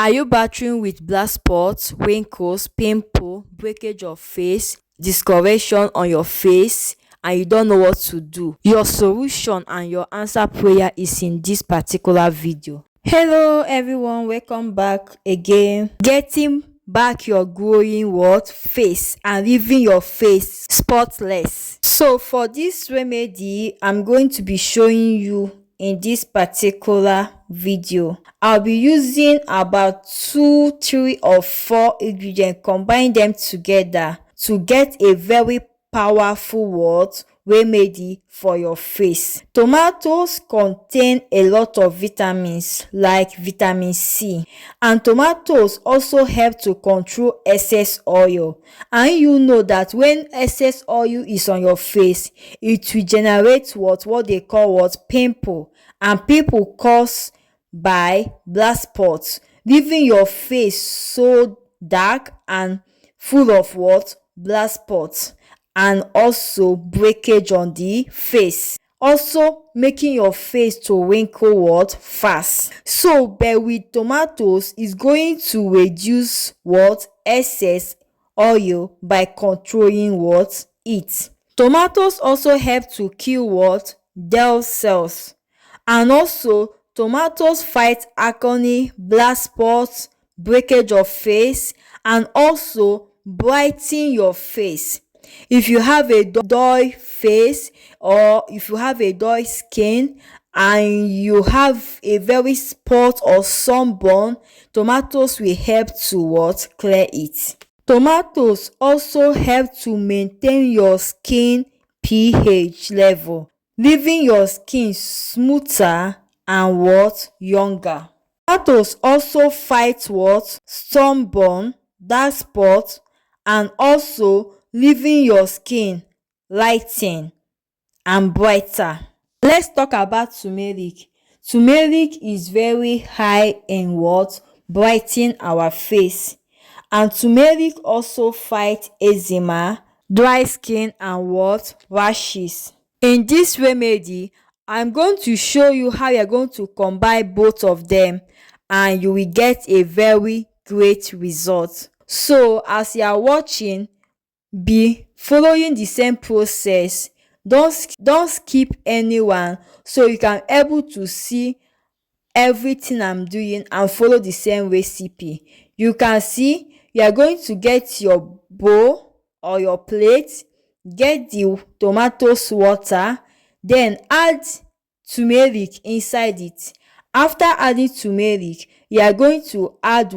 Are you battling with black spots, wrinkles, pimple, breakage of face, discoloration on your face, and you don't know what to do? Your solution and your answer prayer is in this particular video. Hello everyone, welcome back again. Getting back your glowing what face and leaving your face spotless. So for this remedy, I'm going to be showing you in this particular video. I'll be using about 2, 3 or 4 ingredients, combine them together to get a very powerful what remedy for your face. Tomatoes contain a lot of vitamins like vitamin C, and tomatoes also help to control excess oil. And you know that when excess oil is on your face, it will generate what they call pimple, and pimple caused by black spots, leaving your face so dark and full of black spots, and also breakage on the face, also making your face to wrinkle fast. So but with tomatoes is going to reduce excess oil by controlling it. Tomatoes also help to kill dead cells, and also tomatoes fight acne, black spots, breakage of face, and also brighten your face. If you have a dull face, or if you have a dull skin and you have a very spot or sunburn, tomatoes will help to clear it. Tomatoes also help to maintain your skin pH level, leaving your skin smoother and younger. Tomatoes also fight sunburn, dark spot, and also leaving your skin lighten and brighter. Let's talk about turmeric. Turmeric is very high in brightening our face, and turmeric also fight eczema, dry skin, and rashes. In this remedy, I'm going to show you how you're going to combine both of them, and you will get a very great result. So as you are watching, be following the same process. Don't skip anyone, so you can able to see everything I'm doing and follow the same recipe. You can see you are going to get your bowl or your plate, get the tomatoes water, then add turmeric inside it. After adding turmeric, you are going to add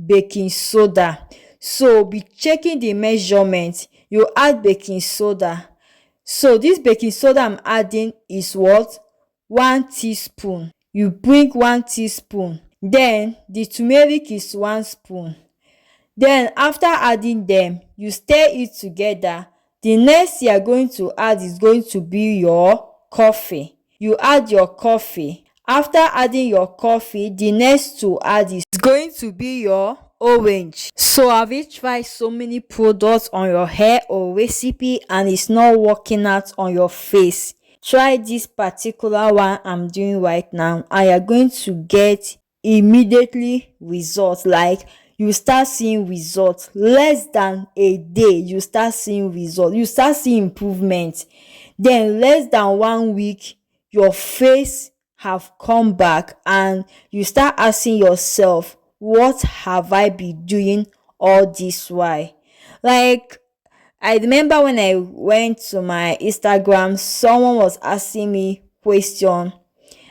baking soda. So be checking the measurement. You add baking soda. So this baking soda I'm adding is 1 teaspoon. You bring 1 teaspoon. Then the turmeric is 1 spoon. Then after adding them, you stir it together. The next you are going to add is going to be your coffee. You add your coffee. After adding your coffee, the next to add is going to be your orange. So have you tried so many products on your hair or recipe and it's not working out on your face? Try this particular one I'm doing right now, and you're going to get immediately results. Like you start seeing results less than a day. You start seeing results, you start seeing improvement. Then less than 1 week, your face have come back, and you start asking yourself, what have I been doing all this while? Like, I remember when I went to my Instagram, someone was asking me question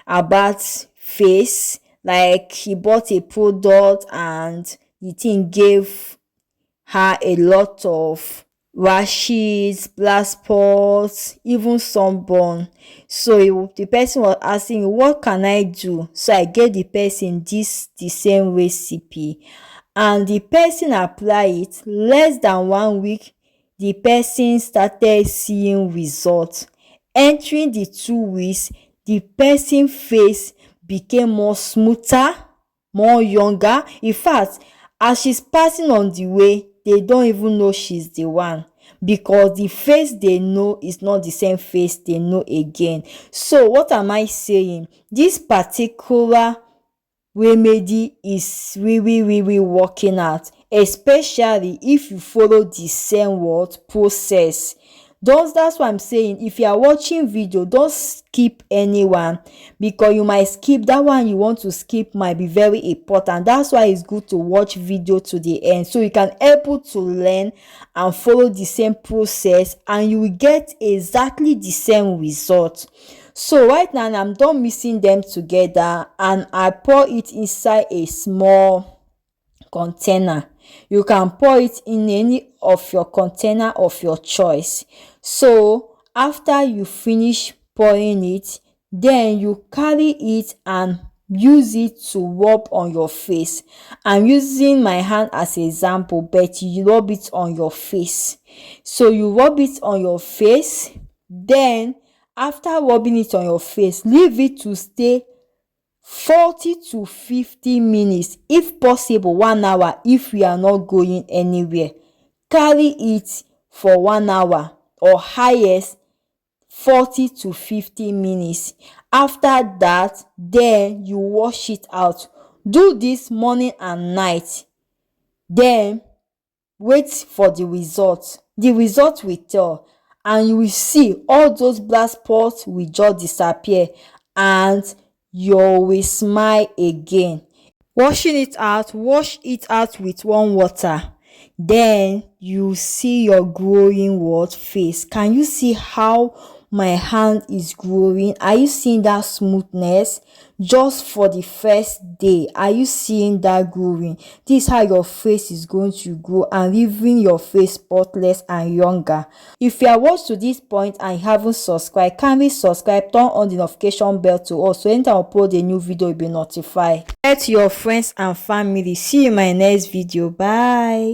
about face. Like, he bought a product and the thing gave her a lot of rashes, black spots, even sunburn. So the person was asking, what can I do? So I gave the person the same recipe, and the person apply it. Less than 1 week, the person started seeing results. Entering the 2 weeks, the person face became more smoother, more younger. In fact, as she's passing on the way, they don't even know she's the one, because the face they know is not the same face they know again. So what am I saying? This particular remedy is really working out, especially if you follow the same word process. That's why I'm saying, if you are watching video, don't skip anyone, because you might skip that one. You want to skip might be very important. That's why it's good to watch video to the end, so you can able to learn and follow the same process, and you will get exactly the same result. So right now I'm done mixing them together, and I pour it inside a small container. You can pour it in any of your container of your choice. So after you finish pouring it, then you carry it and use it to rub on your face. I'm using my hand as an example, but you rub it on your face. So you rub it on your face, then after rubbing it on your face, leave it to stay 40 to 50 minutes, if possible 1 hour. If we are not going anywhere, carry it for 1 hour, or highest 40 to 50 minutes. After that, then you wash it out. Do this morning and night, then wait for the result. The result will tell, and you will see all those black spots will just disappear, and you will smile again. Wash it out with warm water, then you see your glowing what face. Can you see how my hand is growing? Are you seeing that smoothness just for the first day? Are you seeing that growing? This is how your face is going to grow, and leaving your face spotless and younger. If you are watched to this point and you haven't subscribed, kindly subscribe, turn on the notification bell to all, so anytime I upload a new video, you'll be notified. Share to your friends and family. See you in my next video. Bye.